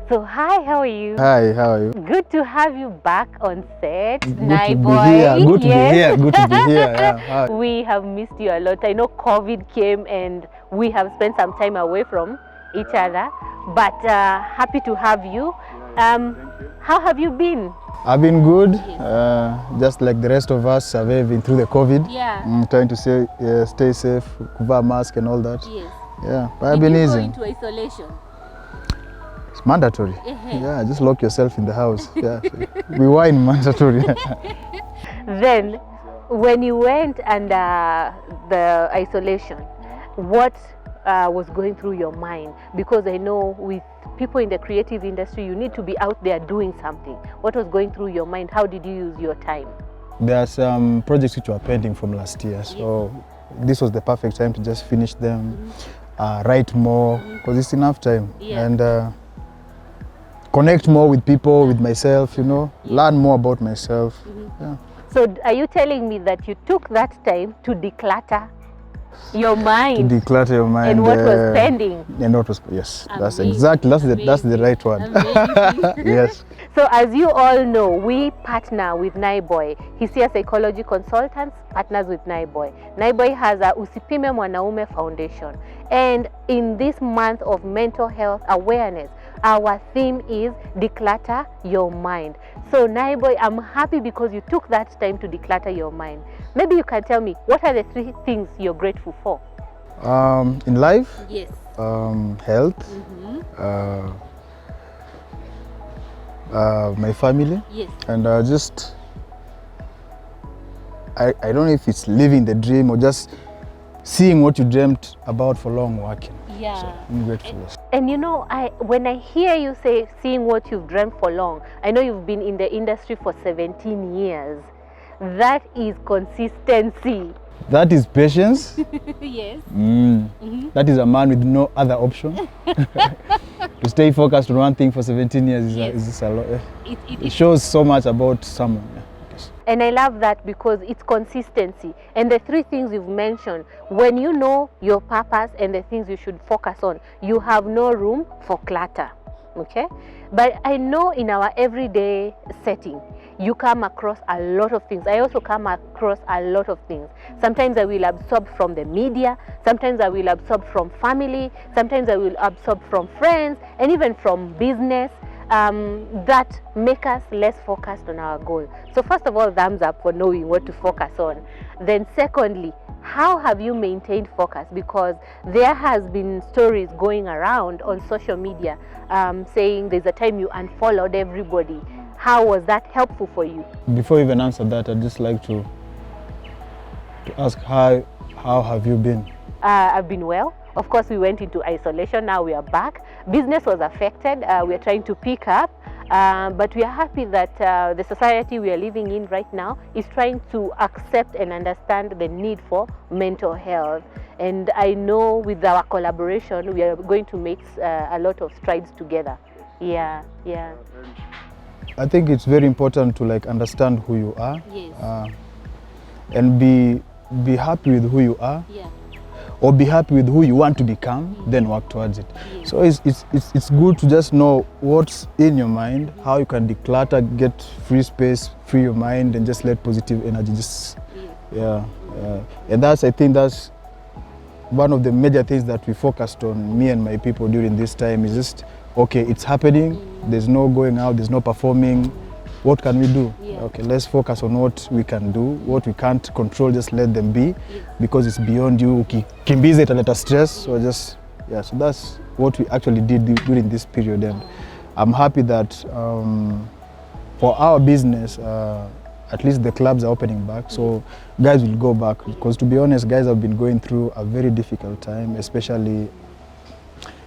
So hi, how are you? Hi, how are you? Good to have you back on set, Good to Naiboi. be here. Good to Yes. be here. Good to be here. Yeah. Hi. We have missed you a lot. I know COVID came and we have spent some time away from each other, but happy to have you. How have you been? I've been good. Yes. Just like the rest of us, surviving through the COVID. Yeah. Trying to stay safe, wear mask and all that. Yes. Yeah, but I've Did been you easy. go into isolation? It's mandatory. Yeah, just lock yourself in the house. Yeah, we were in mandatory. Then, when you went under the isolation, what was going through your mind? Because I know with people in the creative industry, you need to be out there doing something. What was going through your mind? How did you use your time? There are some projects which were pending from last year, so this was the perfect time to just finish them, write more, because it's enough time, and connect more with people, with myself, learn more about myself. Yeah. So are you telling me that you took that time to declutter your mind? To declutter your mind. And what was pending? And what was, yes, that's Amazing. exactly, that's the right word. Yes. So as you all know, we partner with Naiboi. Hisia Psychology Consultants partners with Naiboi. Naiboi has a Usipime Mwanaume Foundation. And in this month of mental health awareness, our theme is declutter your mind. So Naiboi, I'm happy because you took that time to declutter your mind. Maybe you can tell me, what are the 3 things you're grateful for? In life? Yes. Health. My family. Yes. And I don't know if it's living the dream or just seeing what you dreamt about for long working. Yeah. So I'm grateful. And you know, when I hear you say seeing what you've dreamt for long, I know you've been in the industry for 17 years. That is consistency. That is patience. Yes. That is a man with no other option. To stay focused on one thing for 17 years is a lot. It shows so much about someone. Yeah. And I love that because it's consistency. And the 3 things you've mentioned, when you know your purpose and the things you should focus on, you have no room for clutter. Okay? But I know in our everyday setting, you come across a lot of things. I also come across a lot of things. Sometimes I will absorb from the media, sometimes I will absorb from family, sometimes I will absorb from friends, and even from business. That make us less focused on our goal. So first of all, thumbs up for knowing what to focus on. Then secondly, how have you maintained focus? Because there has been stories going around on social media saying there's a time you unfollowed everybody. How was that helpful for you? Before you even answer that, I'd just like to ask how have you been? I've been well. Of course, we went into isolation. Now we are back. Business was affected. We are trying to pick up, but we are happy that the society we are living in right now is trying to accept and understand the need for mental health. And I know with our collaboration, we are going to make a lot of strides together. Yeah. I think it's very important to understand who you are. Yes. And be happy with who you are. Yeah. Or be happy with who you want to become, then work towards it. Yes. So it's good to just know what's in your mind, how you can declutter, get free space, free your mind, and just let positive energy just, And I think that's one of the major things that we focused on, me and my people during this time, is just, okay, it's happening, there's no going out, there's no performing. What can we do? Yeah. Okay, let's focus on what we can do. What we can't control, just let them be, because it's beyond you. Kimbize italeta stress. So so that's what we actually did during this period, and I'm happy that for our business, at least the clubs are opening back. So guys will go back, because to be honest, guys have been going through a very difficult time, especially.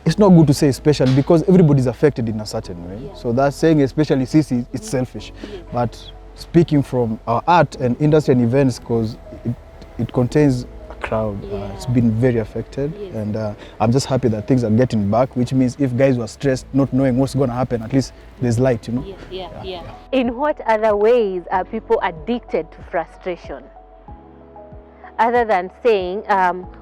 It's not good to say especially, because everybody's affected in a certain way. So that's saying especially Sisi, it's selfish. But speaking from our art and industry and events, because it contains a crowd, it's been very affected. And I'm just happy that things are getting back, which means if guys were stressed, not knowing what's going to happen, at least there's light, In what other ways are people addicted to frustration? Other than saying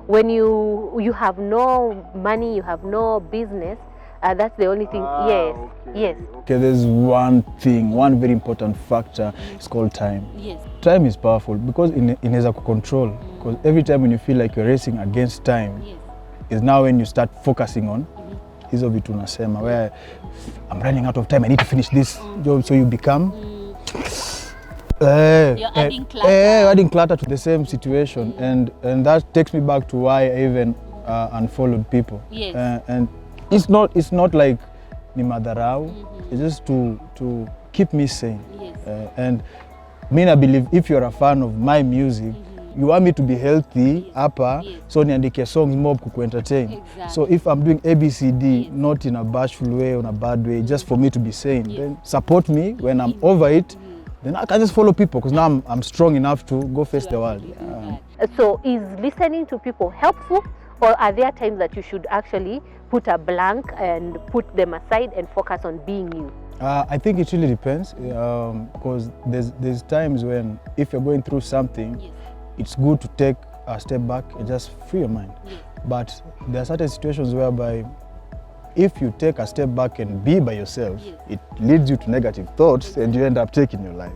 when you have no money, you have no business, That's the only thing. Yes, yes. Okay, there's one thing, one very important factor. It's called time. Yes. Time is powerful because inaweza control. Because every time when you feel like you're racing against time, Yes. is now when you start focusing on hizo vitu unasema, where I'm running out of time, I need to finish this job, so you become You're adding clutter. adding clutter to the same situation, and that takes me back to why I even unfollowed people. Yes. And it's not like ni madharau, it's just to keep me sane. Yes. And I believe if you're a fan of my music, you want me to be healthy hapa, so niandike songs mob kuentertain. Exactly. So if I'm doing ABCD, not in a bashful way or in a bad way, just for me to be sane, then support me. When I'm over it, then I can just follow people, because now I'm strong enough to go face the world. Yeah. So is listening to people helpful, or are there times that you should actually put a blank and put them aside and focus on being you? I think it really depends, because there's times when if you're going through something, it's good to take a step back and just free your mind. But there are certain situations whereby if you take a step back and be by yourself, it leads you to negative thoughts and you end up taking your life.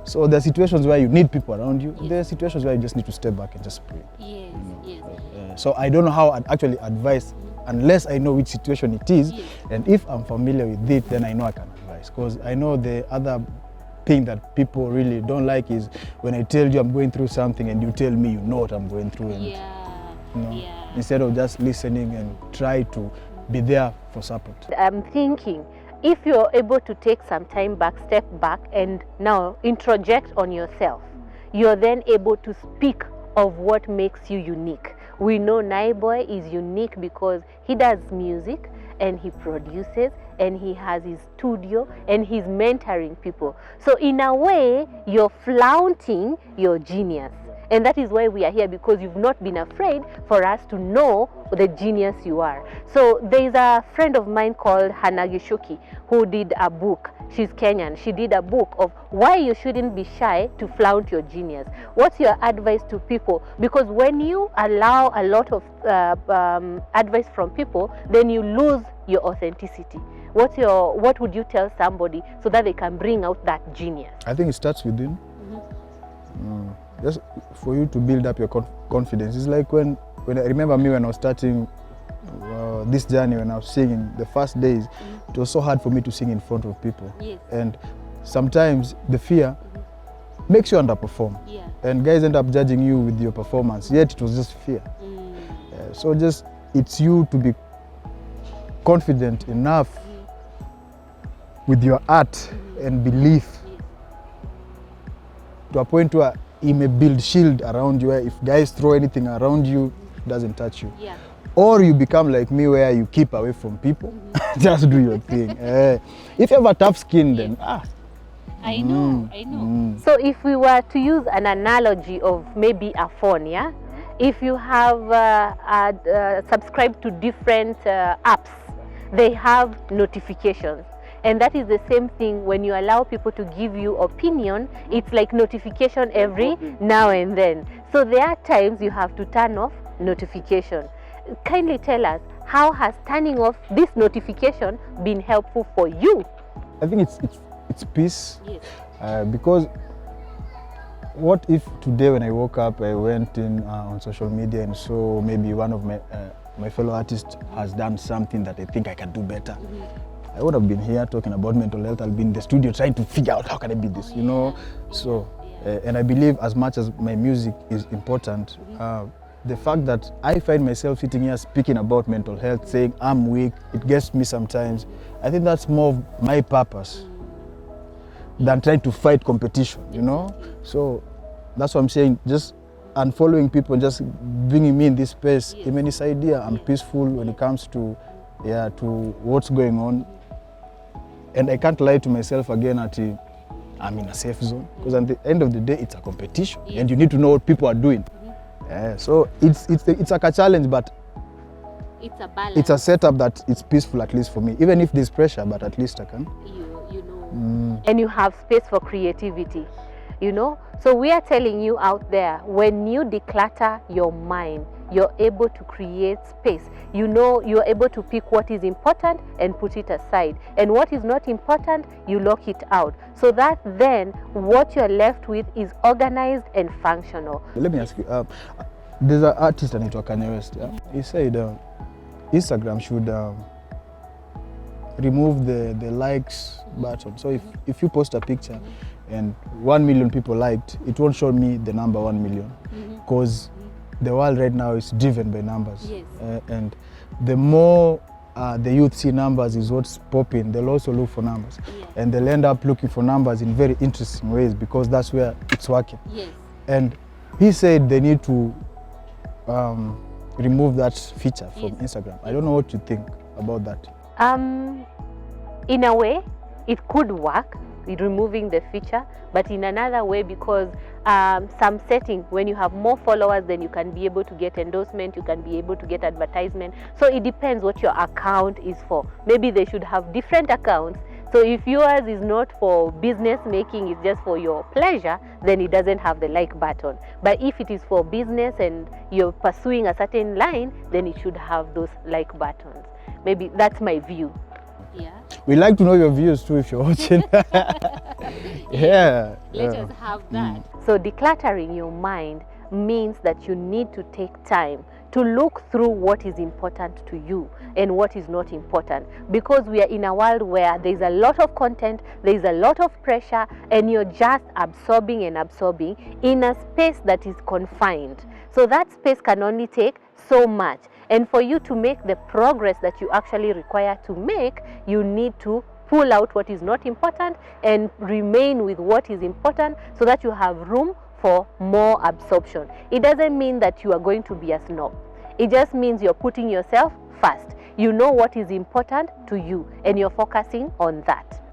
So there are situations where you need people around you. There are situations where you just need to step back and just breathe. So I don't know how I'd actually advise unless I know which situation it is. And if I'm familiar with it, then I know I can advise. Because I know the other thing that people really don't like is when I tell you I'm going through something and you tell me you know what I'm going through. And, instead of just listening and try to be there for support. I'm thinking, if you're able to take some time back, step back, and now introject on yourself, you're then able to speak of what makes you unique. We know Naiboi is unique because he does music and he produces and he has his studio and he's mentoring people. So in a way, you're flaunting your genius. And that is why we are here, because you've not been afraid for us to know the genius you are. So there's a friend of mine called Hanagishuki who did a book. She's Kenyan. She did a book of why you shouldn't be shy to flaunt your genius. What's your advice to people? Because when you allow a lot of advice from people, then you lose your authenticity. What would you tell somebody so that they can bring out that genius? I think it starts within. Just for you to build up your confidence. It's like when I remember me when I was starting this journey, when I was singing the first days, it was so hard for me to sing in front of people. And sometimes the fear makes you underperform. And guys end up judging you with your performance, yet it was just fear. So just, it's you to be confident enough with your art and belief to a point where it may build shield around you, where if guys throw anything around you, it doesn't touch you. Or you become like me, where you keep away from people, just do your thing. If you have a tough skin, then I know. So if we were to use an analogy of maybe a phone, if you have subscribed to different apps, they have notifications. And that is the same thing when you allow people to give you opinion. It's like notification every now and then. So there are times you have to turn off notification. Kindly tell us, how has turning off this notification been helpful for you? I think it's peace. Because what if today when I woke up, I went in on social media and saw maybe one of my fellow artists has done something that I think I can do better. I would have been here talking about mental health. I'll be in the studio trying to figure out how can I be this, you know. So, and I believe as much as my music is important, the fact that I find myself sitting here speaking about mental health, saying I'm weak, it gets me sometimes. I think that's more of my purpose than trying to fight competition, you know. So that's what I'm saying. Just unfollowing people, just bringing me in this space, I mean, this idea, I'm peaceful when it comes to what's going on. And I can't lie to myself again that I'm in a safe zone, because at the end of the day, it's a competition, and you need to know what people are doing. So it's like a challenge, but it's a balance. It's a setup that it's peaceful, at least for me. Even if there's pressure, but at least I can. You know. And you have space for creativity, you know. So we are telling you out there, when you declutter your mind, you're able to create space. You know, you're able to pick what is important and put it aside, and what is not important, you lock it out, so that then what you're left with is organized and functional. Let me ask you, there's an artist anaitwa Kanye West. Yeah? He said Instagram should remove the likes button. So if you post a picture and 1 million people liked, it won't show me the number 1 million, because the world right now is driven by numbers. Yes. And the more the youth see numbers is what's popping, they'll also look for numbers. Yes. And they'll end up looking for numbers in very interesting ways, because that's where it's working. Yes. And he said they need to remove that feature from Instagram. I don't know what you think about that. In a way, it could work, removing the feature, but in another way, because some setting, when you have more followers, then you can be able to get endorsement, you can be able to get advertisement. So it depends what your account is for. Maybe they should have different accounts. So if yours is not for business making, it's just for your pleasure, then it doesn't have the like button. But if it is for business and you're pursuing a certain line, then it should have those like buttons. Maybe that's my view. Yeah. We'd like to know your views too if you're watching. Yeah. Let us have that. So decluttering your mind means that you need to take time to look through what is important to you and what is not important, because we are in a world where there's a lot of content, there's a lot of pressure, and you're just absorbing and absorbing in a space that is confined. So that space can only take so much, and for you to make the progress that you actually require to make, you need to pull out what is not important and remain with what is important, so that you have room for more absorption. It doesn't mean that you are going to be a snob. It just means you're putting yourself first. You know what is important to you and you're focusing on that.